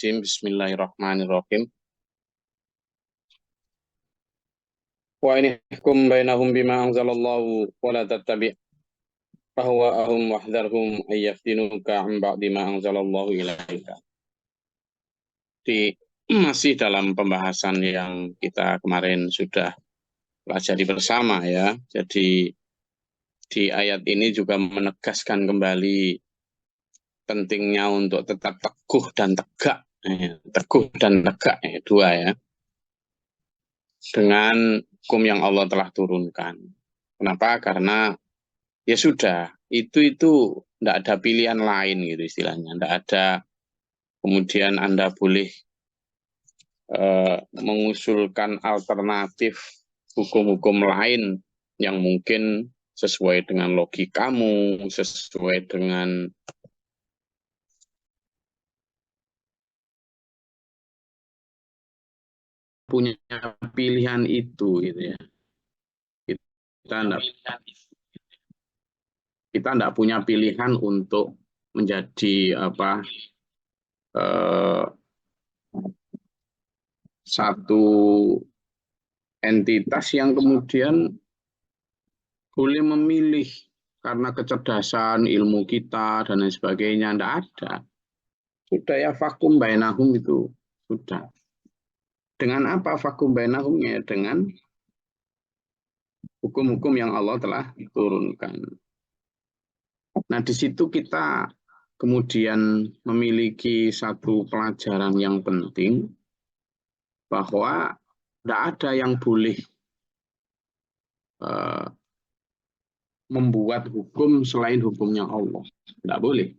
Bismillahirrahmanirrahim. Wa in ihkum bainahum bima anzalallahu wa la tattabi' ahwa'ahum wahdharhum ay yaftinuka 'an ba'di ma anzalallahu ilaika. Masih dalam pembahasan yang kita kemarin sudah pelajari bersama ya. Jadi di ayat ini juga menegaskan kembali pentingnya untuk tetap teguh dan tegak. Teguh dan tegak dua ya. Dengan hukum yang Allah telah turunkan. Kenapa? Karena ya sudah, itu tidak ada pilihan lain gitu istilahnya. Tidak ada kemudian Anda boleh mengusulkan alternatif hukum-hukum lain yang mungkin sesuai dengan logikamu, sesuai dengan punya pilihan itu gitu ya. Kita tidak punya pilihan untuk menjadi satu entitas yang kemudian boleh memilih karena kecerdasan ilmu kita dan lain sebagainya. Tidak ada. Sudah ya vakum bainahum itu sudah. Dengan apa vakum bainahumnya? Dengan hukum-hukum yang Allah telah turunkan. Nah, di situ kita kemudian memiliki satu pelajaran yang penting bahwa tidak ada yang boleh membuat hukum selain hukumnya Allah. Tidak boleh.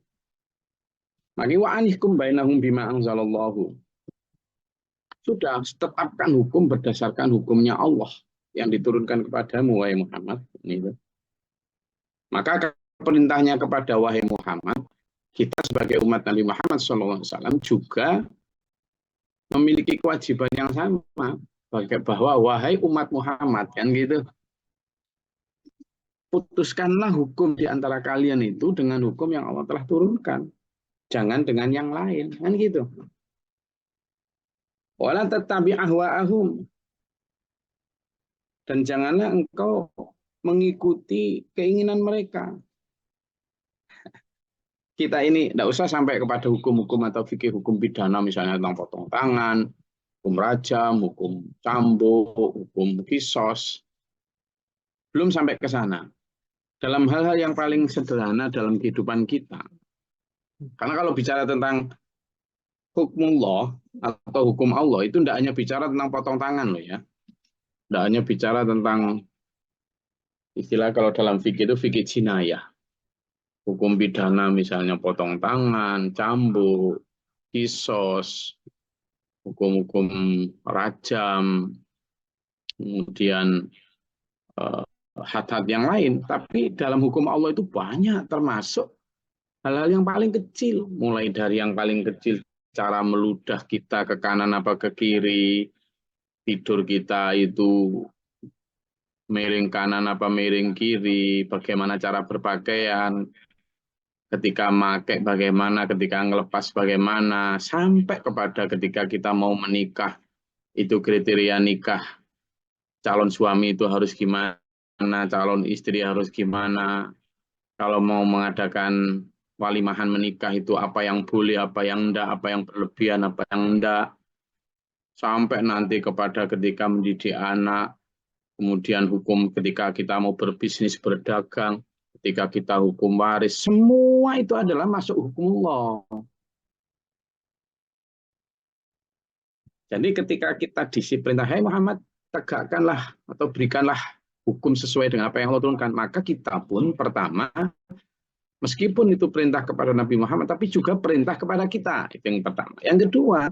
Maka wa anihkum bainahum bima anzalallahu. Sudah, tetapkan hukum berdasarkan hukumnya Allah yang diturunkan kepadamu, wahai Muhammad. Maka perintahnya kepada wahai Muhammad, kita sebagai umat Nabi Muhammad SAW juga memiliki kewajiban yang sama. Bahwa wahai umat Muhammad, kan gitu. Putuskanlah hukum di antara kalian itu dengan hukum yang Allah telah turunkan. Jangan dengan yang lain, kan gitu. Wala tattabi' ahwa'ahum. Dan janganlah engkau mengikuti keinginan mereka. Kita ini tidak usah sampai kepada hukum-hukum atau fikih hukum pidana, misalnya tentang potong tangan, hukum rajam, hukum cambuk, hukum kisos. Belum sampai ke sana. Dalam hal-hal yang paling sederhana dalam kehidupan kita. Karena kalau bicara tentang hukumullah atau hukum Allah itu tidak hanya bicara tentang potong tangan loh ya. Tidak hanya bicara tentang istilah kalau dalam fikih itu fikih jinayah. Hukum pidana misalnya potong tangan, cambuk, kisos, hukum-hukum rajam, kemudian had-had yang lain. Tapi dalam hukum Allah itu banyak, termasuk hal-hal yang paling kecil. Mulai dari yang paling kecil, cara meludah kita ke kanan apa ke kiri, tidur kita itu miring kanan apa miring kiri, bagaimana cara berpakaian, ketika pakai bagaimana, ketika ngelepas bagaimana, sampai kepada ketika kita mau menikah, itu kriteria nikah, calon suami itu harus gimana, calon istri harus gimana, kalau mau mengadakan walimahan menikah itu apa yang boleh, apa yang enggak, apa yang berlebihan, apa yang enggak, sampai nanti kepada ketika mendidik anak, kemudian hukum ketika kita mau berbisnis, berdagang, ketika kita hukum waris, semua itu adalah masuk hukum Allah. Jadi ketika kita disiplin, hai Muhammad, tegakkanlah atau berikanlah hukum sesuai dengan apa yang Allah turunkan, maka kita pun pertama, meskipun itu perintah kepada Nabi Muhammad, tapi juga perintah kepada kita. Itu yang pertama. Yang kedua,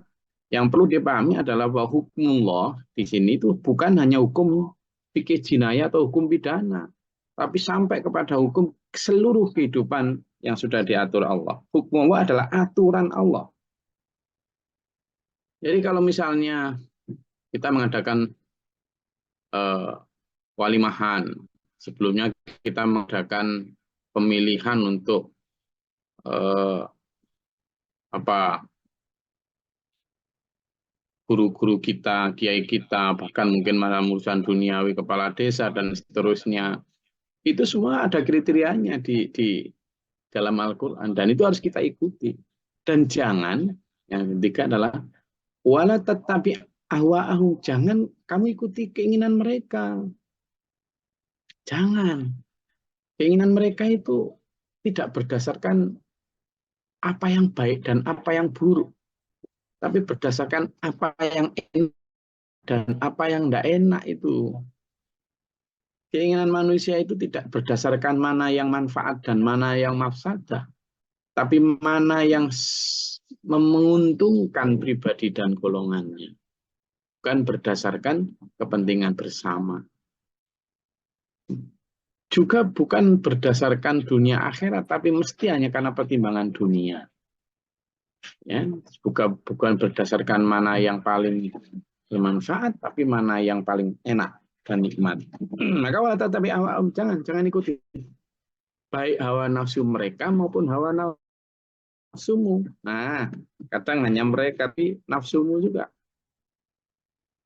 yang perlu dipahami adalah bahwa hukumullah di sini itu bukan hanya hukum fikih jinayah atau hukum pidana, tapi sampai kepada hukum seluruh kehidupan yang sudah diatur Allah. Hukumullah adalah aturan Allah. Jadi kalau misalnya kita mengadakan walimahan, sebelumnya kita mengadakan pemilihan untuk guru-guru kita, kiai kita, bahkan mungkin malah urusan duniawi, kepala desa, dan seterusnya. Itu semua ada kriterianya di dalam Al-Quran. Dan itu harus kita ikuti. Dan jangan, yang ketiga adalah, wala tetapi ahwa'ahum. Jangan kamu ikuti keinginan mereka. Jangan. Keinginan mereka itu tidak berdasarkan apa yang baik dan apa yang buruk. Tapi berdasarkan apa yang enak dan apa yang tidak enak itu. Keinginan manusia itu tidak berdasarkan mana yang manfaat dan mana yang mafsadah, tapi mana yang menguntungkan pribadi dan golongannya, bukan berdasarkan kepentingan bersama. Juga bukan berdasarkan dunia akhirat, tapi mesti hanya karena pertimbangan dunia. Ya, bukan berdasarkan mana yang paling bermanfaat, tapi mana yang paling enak dan nikmat. Maka wala tatabi ahwa'ahum, jangan ikuti baik hawa nafsu mereka maupun hawa nafsumu. Nah, kadang hanya mereka tapi nafsumu juga.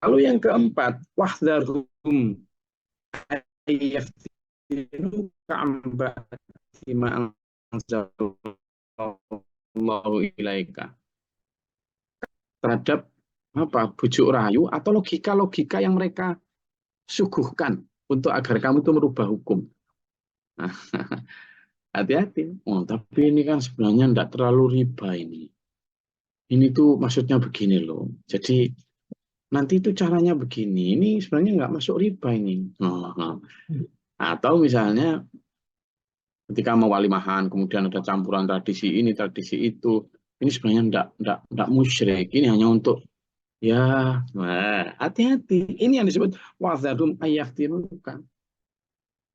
Lalu yang keempat, wahdharhum ayyaftinuka an ba'di ma anzalallahu ilaika. Terhadap bujuk rayu atau logika-logika yang mereka suguhkan untuk agar kamu itu merubah hukum. Nah, hati-hati. Oh, tapi ini kan sebenarnya tidak terlalu riba ini. Ini tuh maksudnya begini loh. Jadi nanti itu caranya begini. Ini sebenarnya nggak masuk riba ini. Atau misalnya ketika mau walimahan, kemudian ada campuran tradisi ini, tradisi itu. Ini sebenarnya tidak musyrik. Ini hanya untuk ya, hati-hati. Ini yang disebut wazadum ayyaftinuka.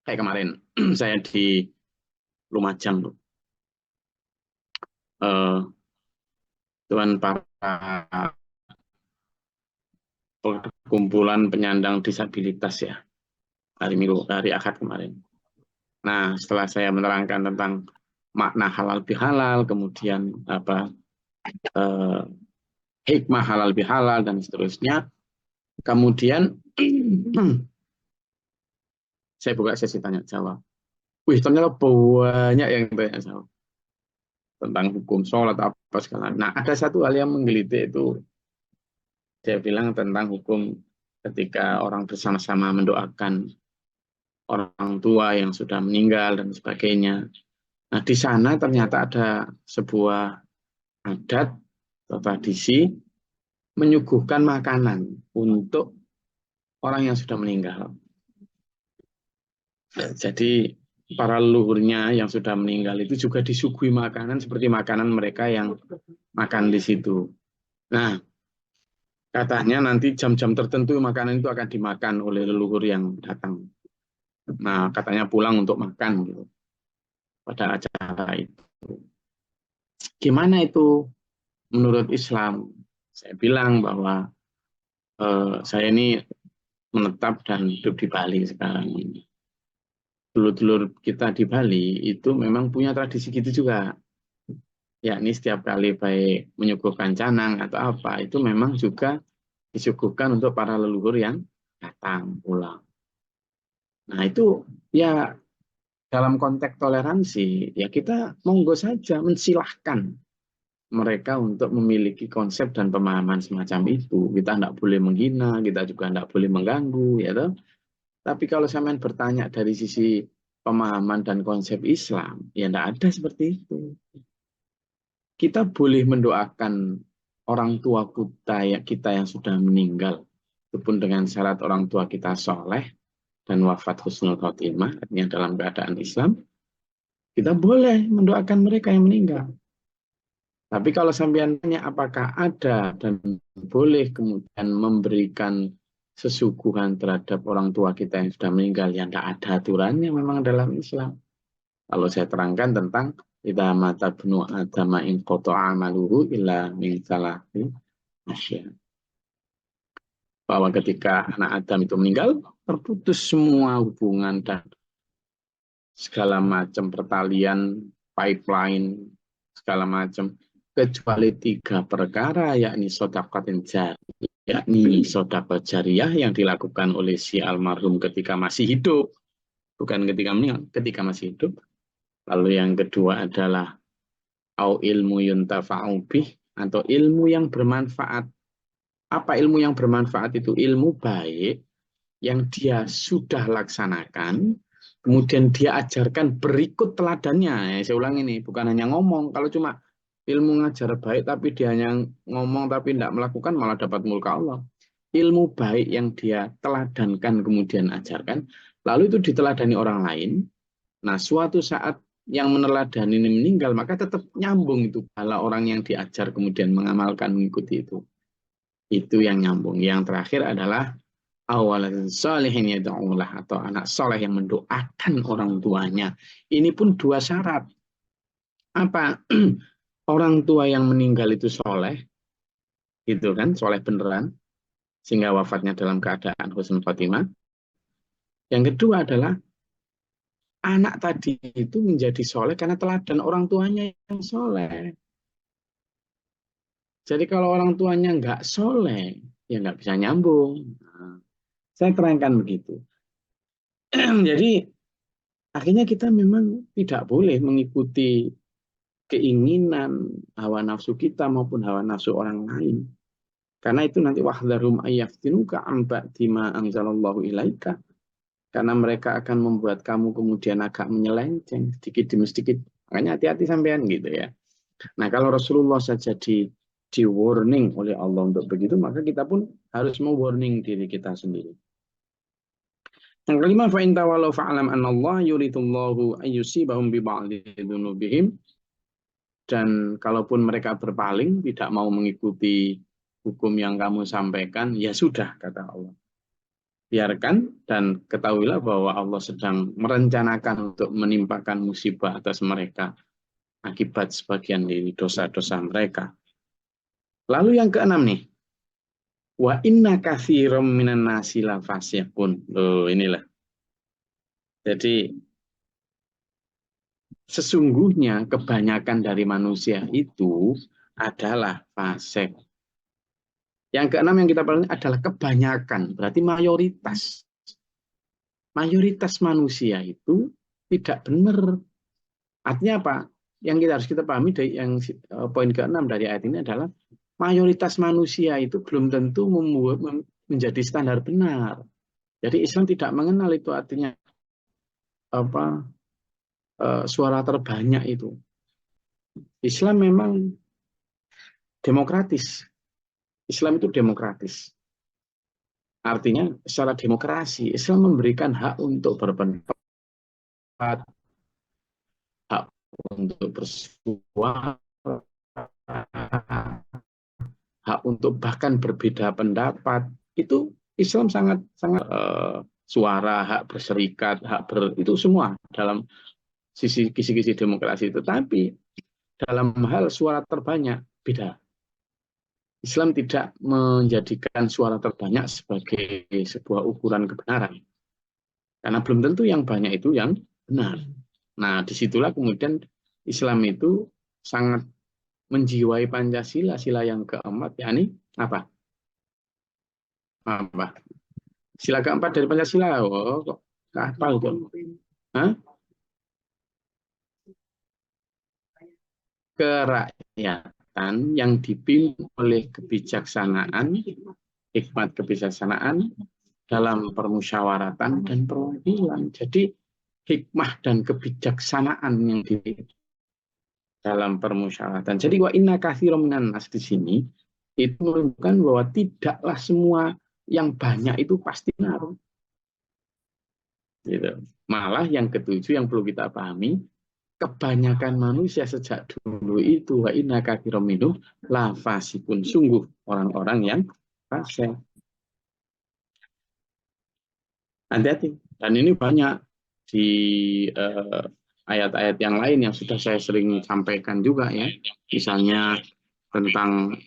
Kayak kemarin saya di Lumajang tuh. Tuan para perkumpulan penyandang disabilitas ya, hari Ahad kemarin. Nah, setelah saya menerangkan tentang makna halal bihalal, kemudian hikmah halal bihalal dan seterusnya, kemudian saya buka sesi tanya jawab. Wih, ternyata banyak yang tanya jawab tentang hukum sholat apa segala. Nah, ada satu hal yang menggelitik itu, saya bilang tentang hukum ketika orang bersama-sama mendoakan orang tua yang sudah meninggal dan sebagainya. Nah, di sana ternyata ada sebuah adat atau tradisi menyuguhkan makanan untuk orang yang sudah meninggal. Jadi para leluhurnya yang sudah meninggal itu juga disuguhi makanan seperti makanan mereka yang makan di situ. Nah, katanya nanti jam-jam tertentu makanan itu akan dimakan oleh leluhur yang datang. Nah, katanya pulang untuk makan gitu pada acara itu. Gimana itu menurut Islam? Saya bilang bahwa saya ini menetap dan hidup di Bali sekarang ini. Dulur-dulur kita di Bali itu memang punya tradisi gitu juga. Yakni setiap kali baik menyuguhkan canang atau apa, itu memang juga disuguhkan untuk para leluhur yang datang pulang. Nah itu ya dalam konteks toleransi, ya kita monggo saja mensilahkan mereka untuk memiliki konsep dan pemahaman semacam itu. Kita tidak boleh menghina, kita juga tidak boleh mengganggu, ya toh. Tapi kalau sampean bertanya dari sisi pemahaman dan konsep Islam, ya tidak ada seperti itu. Kita boleh mendoakan orang tua kita yang sudah meninggal, itu pun dengan syarat orang tua kita soleh dan wafat husnul khotimah, artinya dalam keadaan Islam, kita boleh mendoakan mereka yang meninggal. Tapi kalau sampean tanya apakah ada dan boleh kemudian memberikan sesuguhan terhadap orang tua kita yang sudah meninggal, yang tidak ada aturannya memang dalam Islam. Kalau saya terangkan tentang idza mata ibnu adama in qata'a amaluhu illa min salati asya. Bahwa ketika anak Adam itu meninggal, terputus semua hubungan dan segala macam pertalian, pipeline, segala macam, kecuali 3 perkara, yakni sedekah jariyah, yakni sedekah jariyah yang dilakukan oleh si almarhum ketika masih hidup, bukan ketika meninggal, ketika masih hidup. Lalu yang kedua adalah au ilmu yuntafa'u bih, atau ilmu yang bermanfaat. Apa ilmu yang bermanfaat itu? Ilmu baik yang dia sudah laksanakan, kemudian dia ajarkan berikut teladannya. Saya ulang ini, bukan hanya ngomong. Kalau cuma ilmu ngajar baik tapi dia hanya ngomong tapi tidak melakukan, malah dapat murka Allah. Ilmu baik yang dia teladankan kemudian ajarkan, lalu itu diteladani orang lain. Nah, suatu saat yang meneladani ini meninggal, maka tetap nyambung itu pahala orang yang diajar kemudian mengamalkan mengikuti itu. Itu yang nyambung. Yang terakhir adalah awalan salihin yad'ulah, atau anak soleh yang mendoakan orang tuanya. Ini pun dua syarat. Apa? Orang tua yang meninggal itu soleh, gitu kan, soleh beneran, sehingga wafatnya dalam keadaan husnul khotimah. Yang kedua adalah anak tadi itu menjadi soleh karena teladan orang tuanya yang soleh. Jadi kalau orang tuanya nggak soleh, ya nggak bisa nyambung. Nah, saya terangkan begitu. Jadi akhirnya kita memang tidak boleh mengikuti keinginan hawa nafsu kita maupun hawa nafsu orang lain. Karena itu nanti wahdharum ayyaftinuka an ba'di ma anzalallahu ilaika. Karena mereka akan membuat kamu kemudian agak menyelenceng sedikit demi sedikit. Makanya hati-hati sampean gitu ya. Nah, kalau Rasulullah saja di warning oleh Allah untuk begitu, maka kita pun harus mewarning diri kita sendiri. Yang kelima, fa in tawallaw fa'lam anna Allah yuridullahu ayyusibahum bi ba'dhi dzunubihim. Dan kalaupun mereka berpaling, tidak mau mengikuti hukum yang kamu sampaikan, ya sudah, kata Allah. Biarkan dan ketahuilah bahwa Allah sedang merencanakan untuk menimpakan musibah atas mereka akibat sebagian dari dosa-dosa mereka. Lalu yang keenam nih, wa inna katsiran minan nasi la fasiqun. Loh, inilah. Jadi sesungguhnya kebanyakan dari manusia itu adalah fasik. Yang keenam yang kita pelajari adalah kebanyakan, berarti mayoritas. Mayoritas manusia itu tidak benar. Artinya apa? Yang kita pahami dari yang poin keenam dari ayat ini adalah mayoritas manusia itu belum tentu menjadi standar benar. Jadi Islam tidak mengenal itu, artinya apa, suara terbanyak itu. Islam memang demokratis. Islam itu demokratis. Artinya secara demokrasi Islam memberikan hak untuk berpendapat, hak untuk bersuara, hak untuk bahkan berbeda pendapat. Itu Islam sangat sangat suara, hak berserikat, itu semua dalam sisi kisi-kisi demokrasi itu. Tapi dalam hal suara terbanyak beda. Islam tidak menjadikan suara terbanyak sebagai sebuah ukuran kebenaran. Karena belum tentu yang banyak itu yang benar. Nah, disitulah kemudian Islam itu sangat menjiwai Pancasila, sila yang keempat, yakni apa? Apa? Sila keempat dari Pancasila. Oh, kok apa itu? Hah? Kerakyatan yang dipimpin oleh kebijaksanaan, hikmat kebijaksanaan dalam permusyawaratan dan perwakilan. Jadi hikmah dan kebijaksanaan yang di dalam permusyawaratan. Jadi wa inna katsiran minan nas di sini itu menunjukkan bahwa tidaklah semua yang banyak itu pasti benar. Gitu. Malah yang ketujuh yang perlu kita pahami, kebanyakan manusia sejak dulu itu wa inna katsiran minhum la fasikun, sungguh orang-orang yang fasik. Hati-hati. Dan ini banyak di ayat-ayat yang lain yang sudah saya sering sampaikan juga ya. Misalnya tentang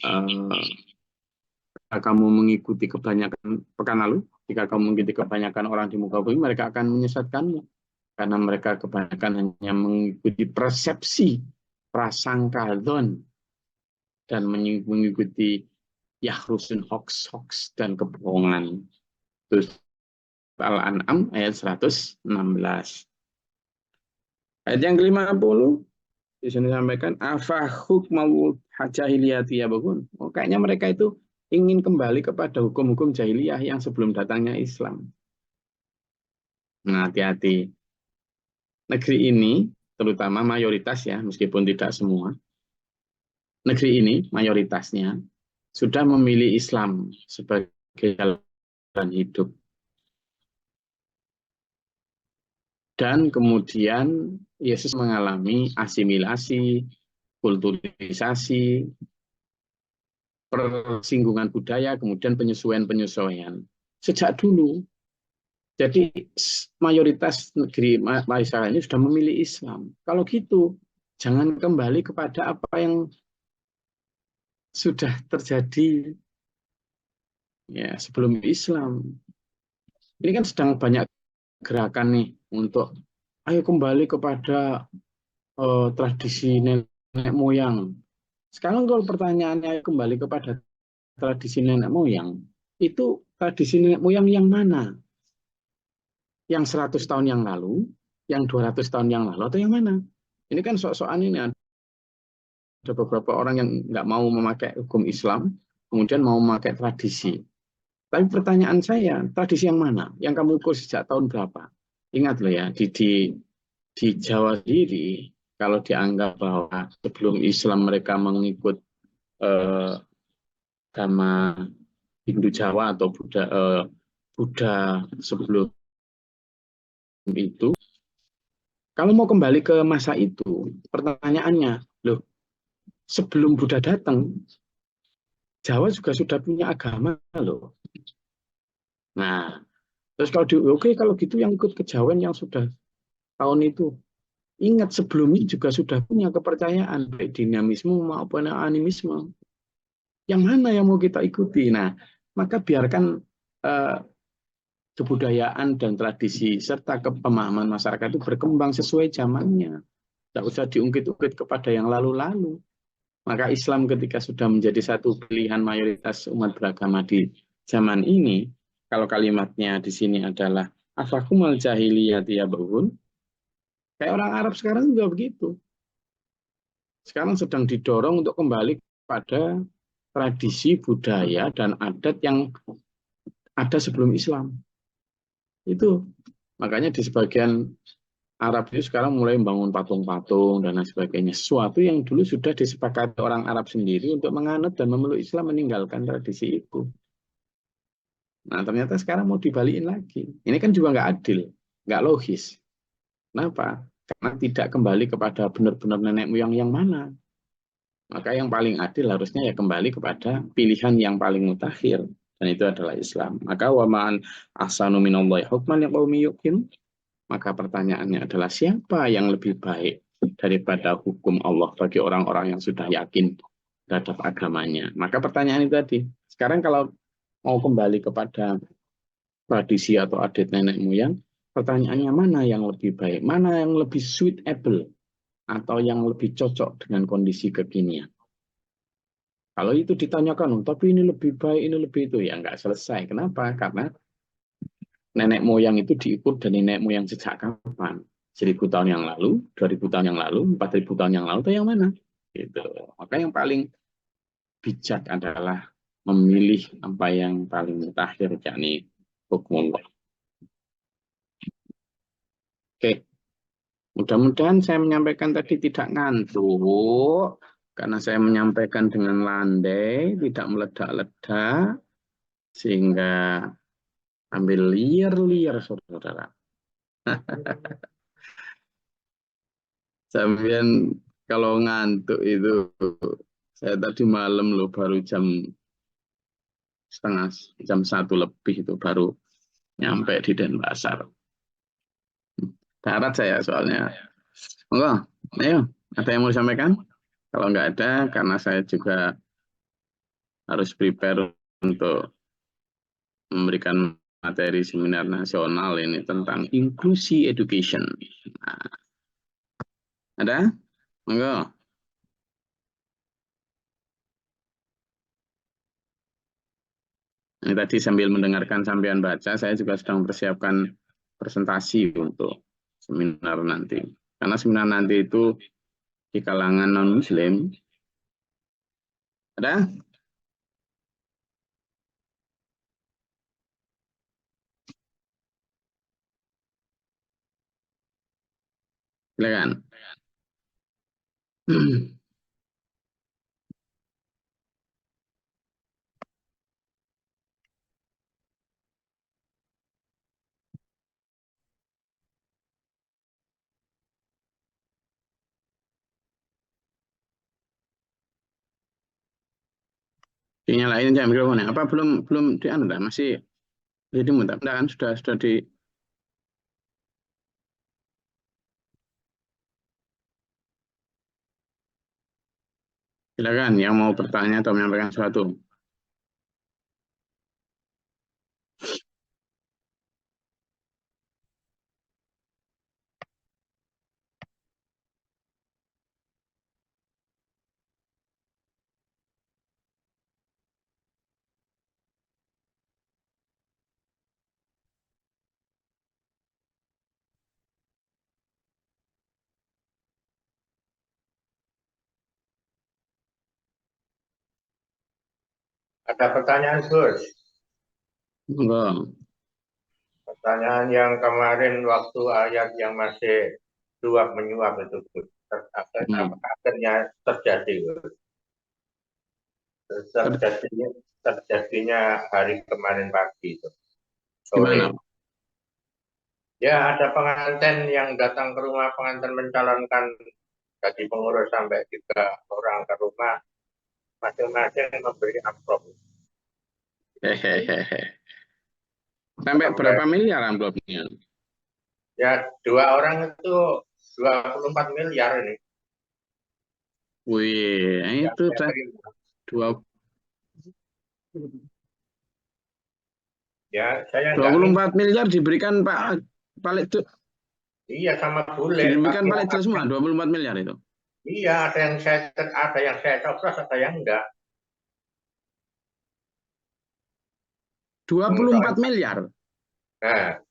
kamu mengikuti kebanyakan, pekan lalu, jika kamu mengikuti kebanyakan orang di muka bumi, mereka akan menyesatkanmu. Karena mereka kebanyakan hanya mengikuti persepsi, prasangka, dzon, dan mengikuti yahrusun hoax dan kebohongan. Terus Al-An'am ayat 116. Ayat yang ke-50 di sini sampaikan afa hukmul jahiliyati ya bagun. Oh, kayaknya mereka itu ingin kembali kepada hukum-hukum jahiliyah yang sebelum datangnya Islam. Nah, hati-hati. Negeri ini terutama mayoritas ya, meskipun tidak semua. Negeri ini mayoritasnya sudah memilih Islam sebagai jalan hidup. Dan kemudian Yesus mengalami asimilasi, kulturisasi, persinggungan budaya, kemudian penyesuaian-penyesuaian. Sejak dulu, jadi mayoritas negeri Malaysia ini sudah memilih Islam. Kalau gitu, jangan kembali kepada apa yang sudah terjadi ya sebelum Islam. Ini kan sedang banyak gerakan nih untuk ayo kembali kepada tradisi nenek moyang. Sekarang kalau pertanyaannya kembali kepada tradisi nenek moyang, itu tradisi nenek moyang yang mana? Yang 100 tahun yang lalu, yang 200 tahun yang lalu, atau yang mana? Ini kan sok-sokan ini ada beberapa orang yang nggak mau memakai hukum Islam, kemudian mau memakai tradisi. Tapi pertanyaan saya, tradisi yang mana? Yang kamu ukur sejak tahun berapa? Ingat loh ya, di Jawa sendiri, kalau dianggap bahwa sebelum Islam mereka mengikut agama Hindu Jawa atau Buddha sebelum itu, kalau mau kembali ke masa itu, pertanyaannya, loh, sebelum Buddha datang, Jawa juga sudah punya agama loh. Nah, terus kalau oke, kalau gitu yang ikut kejawen yang sudah tahun itu, ingat sebelumnya juga sudah punya kepercayaan baik dinamisme maupun animisme. Yang mana yang mau kita ikuti? Nah, maka biarkan eh, kebudayaan dan tradisi serta pemahaman masyarakat itu berkembang sesuai zamannya. Tidak usah diungkit-ungkit kepada yang lalu-lalu. Maka Islam ketika sudah menjadi satu pilihan mayoritas umat beragama di zaman ini, kalau kalimatnya di sini adalah afakumul jahiliyati yabghun, kayak orang Arab sekarang juga begitu. Sekarang sedang didorong untuk kembali pada tradisi budaya dan adat yang ada sebelum Islam. Itu makanya di sebagian Arab itu sekarang mulai membangun patung-patung dan lain sebagainya. Sesuatu yang dulu sudah disepakati orang Arab sendiri untuk menganut dan memeluk Islam meninggalkan tradisi itu. Nah ternyata sekarang mau dibalikin lagi. Ini kan juga nggak adil, nggak logis. Kenapa? Karena tidak kembali kepada benar-benar nenek moyang yang mana. Maka yang paling adil harusnya ya kembali kepada pilihan yang paling mutakhir. Dan itu adalah Islam. Maka waman ahsanu minallahi hukman liqaumi yuqin. Maka pertanyaannya adalah siapa yang lebih baik daripada hukum Allah bagi orang-orang yang sudah yakin terhadap agamanya. Maka pertanyaan itu tadi. Sekarang kalau mau kembali kepada tradisi atau adat nenek moyang, pertanyaannya mana yang lebih baik, mana yang lebih suitable atau yang lebih cocok dengan kondisi kekinian. Kalau itu ditanyakan, tapi ini lebih baik, ini lebih itu, ya nggak selesai. Kenapa? Karena nenek moyang itu diukur dari nenek moyang sejak kapan? 1000 tahun yang lalu, 2000 tahun yang lalu, 4000 tahun yang lalu, atau yang mana? Gitu. Maka yang paling bijak adalah memilih apa yang paling mutakhir, yakni hukum Allah. Oke, mudah-mudahan saya menyampaikan tadi tidak ngantuk, karena saya menyampaikan dengan landai, tidak meledak-ledak, sehingga ambil liar-liar, saudara. Sampean kalau ngantuk itu, saya tadi malam loh baru jam 1 lebih itu baru nyampe di Denpasar. Darat saya soalnya. Enggak, ayo, ada yang mau disampaikan? Kalau nggak ada, karena saya juga harus prepare untuk memberikan materi seminar nasional ini tentang inklusi education. Nah, ada? Enggak. Ini tadi sambil mendengarkan sampean baca, saya juga sedang mempersiapkan presentasi untuk seminar nanti. Karena seminar nanti itu di kalangan non-Muslim. Ada? Silakan. Dinyalain aja mikrofonnya. Apa belum di anu dah? Masih jadi muntah? Enggak kan sudah di. Silakan yang mau bertanya atau menyampaikan sesuatu. Ada pertanyaan, Gus. Monggo. Pertanyaan yang kemarin waktu ayat yang masih suap menyuap itu, Gus. Akhirnya terjadi, Gus. Terjadinya hari kemarin pagi itu, sore. Gimana? Ya, ada pengantin yang datang ke rumah pengantin mencalonkan jadi pengurus sampai 3 orang ke rumah, masing-masing memberi amplop. Hehehe. Sampai Sampai, berapa miliar amplopnya? ya 2 orang itu 24 miliar ini. Wih, itu Yang dah terima. 2, Ya, saya nggak 24 miliar diberikan Pak Paling itu. Iya, sama bule. Diberikan Paling itu semua 24 miliar itu. Iya, ada yang saya coblos, ada yang enggak. 24 miliar. Nah,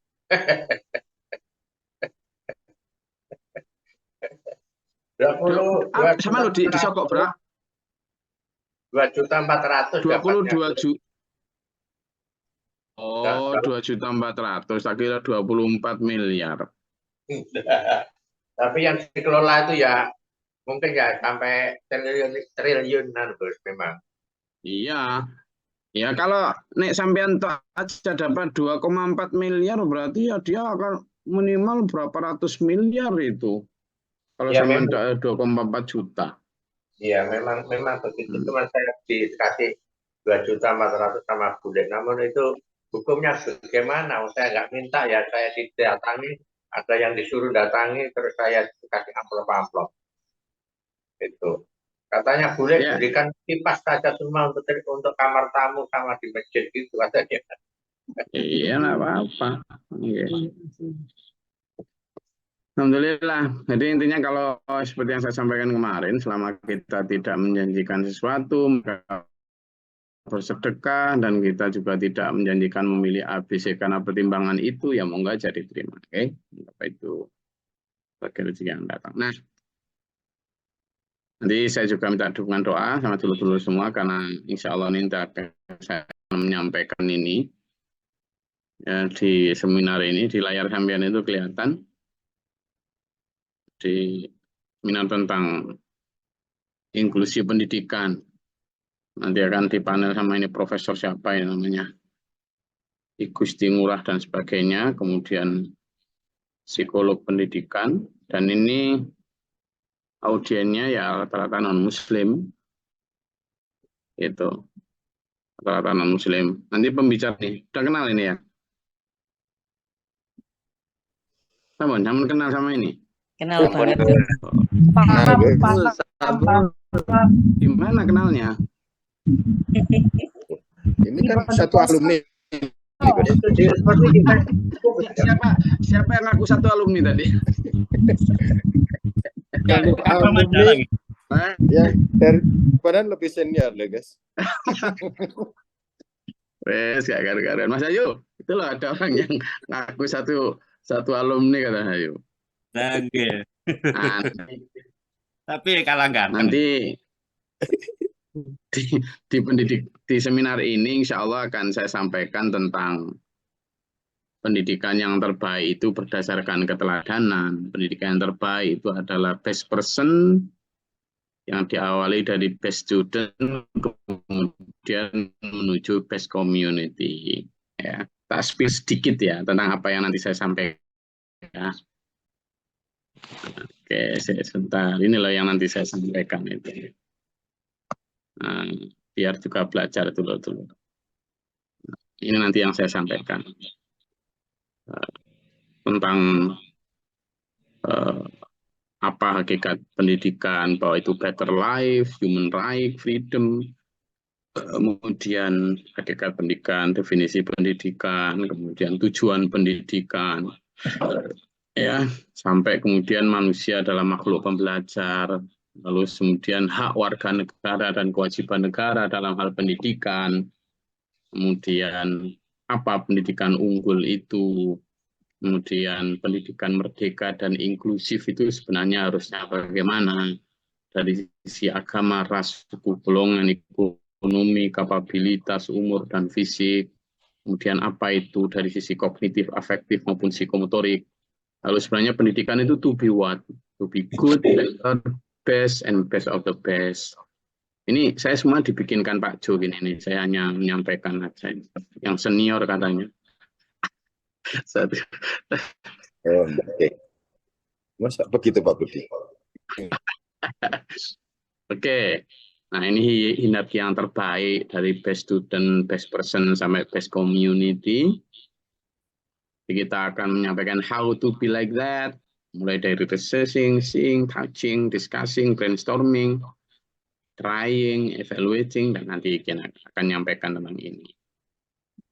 22 Sama lo disokok berapa? 2.400.000 dapatnya. 22 juta. Oh, 2.400.000. Tak kira 24 miliar. Tapi yang dikelola itu ya mungkin ya sampai triliunan, Bos, memang. Iya. Ya kalau nek sampean aja dapat 2,4 miliar berarti ya dia akan minimal berapa ratus miliar itu. Kalau Ya sampean memang. 2,4 juta. Iya, memang begitu. Cuma saya dikasih 2.400.000 sama bule. Namun itu hukumnya bagaimana? Saya nggak minta ya, saya didatangi, ada yang disuruh datangi, terus saya dikasih amplop-amplop. Itu. Katanya bule berikan kipas saja semua untuk kamar tamu sama di masjid gitu katanya. Iya, nggak apa-apa. Alhamdulillah. Jadi intinya kalau seperti yang saya sampaikan kemarin, selama kita tidak menjanjikan sesuatu, maka bersedekah, dan kita juga tidak menjanjikan memilih ABC karena pertimbangan itu, ya monggo aja diterima. Oke, apa itu bagi rezeki yang datang. Nah, nanti saya juga minta dukungan doa sama dulur-dulur semua, karena insya Allah ini saya menyampaikan ini ya, di seminar ini, di layar sampean itu kelihatan, di seminar tentang inklusi pendidikan. Nanti akan dipanel sama ini profesor siapa ya namanya, I Gusti Ngurah dan sebagainya, kemudian psikolog pendidikan, dan ini audiennya ya rata-rata non-muslim, itu rata-rata non-muslim. Nanti pembicara nih, udah kenal ini ya? Sabun, jangan kenal sama ini. Kenal banget. Gimana kenalnya? Ini kan satu alumni. Siapa yang ngaku satu alumni tadi? Alumni ya dari badan lebih senior loh guys. Wes gak karu-karuan. Mas Ayu, itu loh ada orang yang ngaku satu alumni kata Ayu. Oke. Nah, Tapi kalah ganteng. nanti di seminar ini insya Allah akan saya sampaikan tentang pendidikan yang terbaik itu berdasarkan keteladanan. Pendidikan yang terbaik itu adalah best person yang diawali dari best student kemudian menuju best community. Ya, tak spill sedikit ya tentang apa yang nanti saya sampaikan. Ya. Oke, sebentar. Ini loh yang nanti saya sampaikan itu. Nah, biar juga belajar dulu. Ini nanti yang saya sampaikan tentang apa hakikat pendidikan, bahwa itu better life, human right, freedom, kemudian hakikat pendidikan, definisi pendidikan, kemudian tujuan pendidikan, ya sampai kemudian manusia adalah makhluk pembelajar, lalu kemudian hak warga negara dan kewajiban negara dalam hal pendidikan, kemudian apa pendidikan unggul itu, kemudian pendidikan merdeka dan inklusif itu sebenarnya harusnya bagaimana dari sisi agama, ras, suku, golongan, ekonomi, kapabilitas, umur, dan fisik. Kemudian apa itu dari sisi kognitif, afektif, maupun psikomotorik. Lalu sebenarnya pendidikan itu to be what? To be good, better, best, and best of the best. Ini saya semua dibikinkan Pak Jo gini nih. Saya hanya menyampaikan aja. Yang senior katanya. Oh, oke. Masa begitu Pak Budi? Oke. Nah, ini hierarki yang terbaik dari best student, best person, sampai best community. Jadi kita akan menyampaikan how to be like that, mulai dari researching, seeing, touching, discussing, brainstorming, trying, evaluating, dan nanti kita akan menyampaikan tentang ini.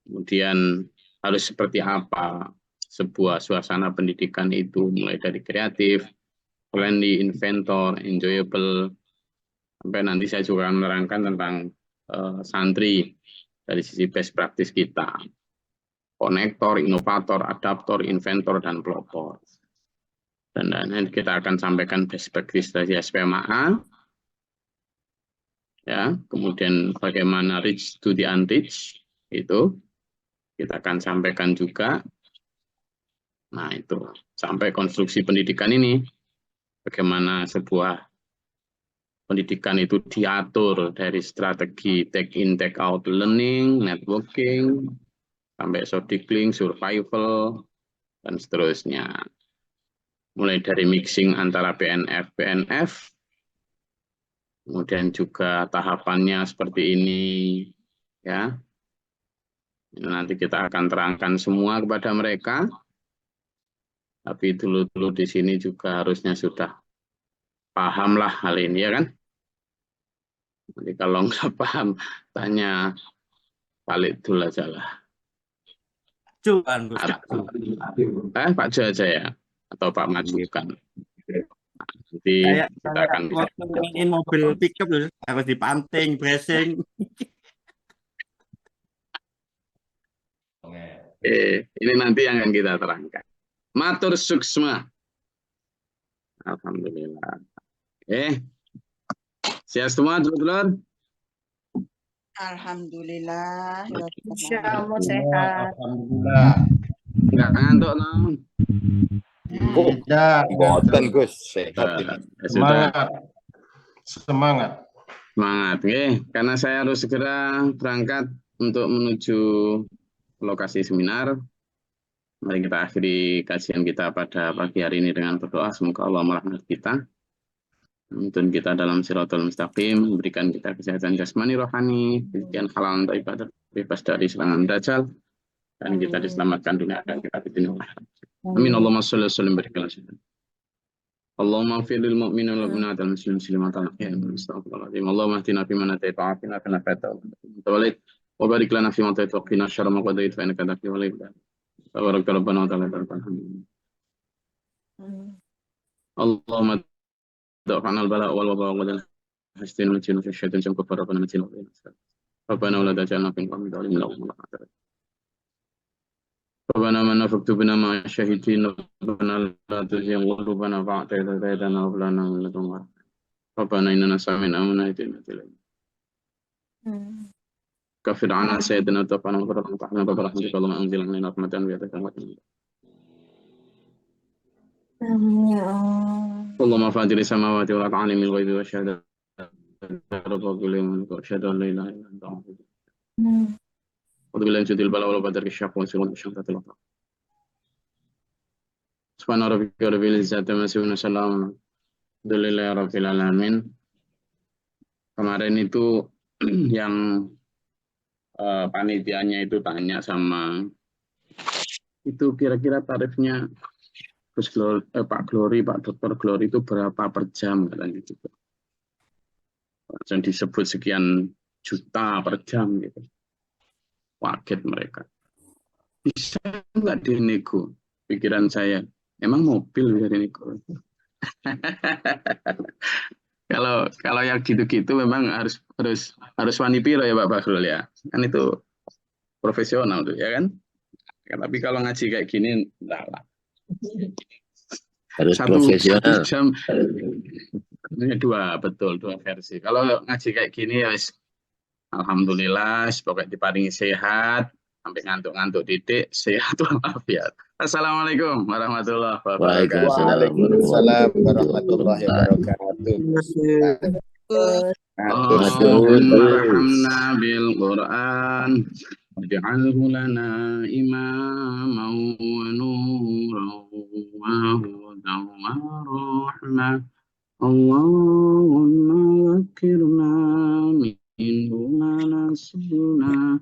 Kemudian harus seperti apa sebuah suasana pendidikan itu, mulai dari kreatif, friendly, inventor, enjoyable, sampai nanti saya juga akan menerangkan tentang santri dari sisi best practice kita. Konektor, inovator, adaptor, inventor, dan pelopor. Dan nanti kita akan sampaikan best practice dari SPMA. Ya, kemudian bagaimana reach to the unreached, itu kita akan sampaikan juga. Nah, itu sampai konstruksi pendidikan ini, bagaimana sebuah pendidikan itu diatur dari strategi take in, take out learning, networking, sampai soft-link, survival, dan seterusnya. Mulai dari mixing antara PNF, PNF, kemudian juga tahapannya seperti ini, ya. Nanti kita akan terangkan semua kepada mereka, tapi dulu-dulu di sini juga harusnya sudah pahamlah hal ini, ya kan? Jadi kalau nggak paham, tanya Pak dulu aja lah. Cuman, Pak Jo aja ya, atau Pak Majukan. Jadi kita akan waktu nginin mobil pickup loh, harus dipanting, bracing. Ini nanti yang akan kita terangkan. Matur suksma. Alhamdulillah. Siap semua, dulur-dulur? Alhamdulillah. Insya Allah sehat. Alhamdulillah. Nggak ngantuk, dong? Tidak. Boten Gus, sehat ini. Sudah. Semangat. Semangat, karena saya harus segera berangkat untuk menuju lokasi seminar. Mari kita akhiri kajian kita pada pagi hari ini dengan berdoa. Semoga Allah merahmati kita, menuntun kita dalam siratal mustaqim, memberikan kita kesehatan jasmani rohani, rezeki halal untuk ibadah, bebas dari serangan dajjal, dan kita diselamatkan dunia dan kita di dunia akhirat. Amin. Allahumma sholli wa sallim barik ala sayyidina. Allahumma ighfir lil mu'minina wal mu'minati wal muslimin wal muslimat. Allahumma ihdina fi man hadaita wa afina fi man afait wa barik lana fi ma atayta wa qina syarra ma qadait fa innaka taqdi wa la yuqda. Tabarak rabbana wa ta'ala alhamdulillah. Allahumma da'fana al-bala wal waba wa dal hastin wa jinu fi syaitan jam kafara wa natin wa ربنا ولا تجعلنا في القوم الظالمين ربنا من فاكتبنا مع الشهيدين ربنا لا تزغ قلوبنا بعد إذ هديتنا وهب لنا من لدنك رحمة ربنا إننا سمعنا مناديا إليك كفر عنا سيدنا وتوفنا وفرحنا وتحنا برحمتك اللهم أنزل علينا رحمة بيدك اللهم فاطر السماوات والأرض عالم الغيب والشهادة رب كل يوم أشهد أن لا إله إلا أنت أعوذ بالله من شر البلاء والقدر الشق والسوء والشهادة الأخرى سبحان ربك رب العزة عما يصفون وسلام alhamdulillahi rabbil alamin. Kemarin itu yang panitianya itu tanya sama itu kira-kira tarifnya Gus Glory, Pak Glory, Pak Dr. Glory itu berapa per jam katanya gitu. Dan disebut sekian juta per jam gitu. Kaget mereka. Bisa nggak dinego? Pikiran saya, emang mobil bisa dinego? Kalau yang gitu-gitu memang harus wani piro ya Pak Bahrul ya. Kan itu profesional tuh ya kan. Ya, tapi kalau ngaji kayak gini enggak lah. Harus Satu profesional. jam dua versi. Kalau ngaji kayak gini ya alhamdulillah pokoknya diparingi sehat sampai ngantuk-ngantuk didik sehat walafiat. Assalamualaikum warahmatullahi wabarakatuh. Waalaikumsalam warahmatullahi wabarakatuh. Allahumma arhamna bil Qur'an waj'alhu lana imaman wa nuran wa hudan wa rahmah. Allahumma zakkirna minhu ma nasina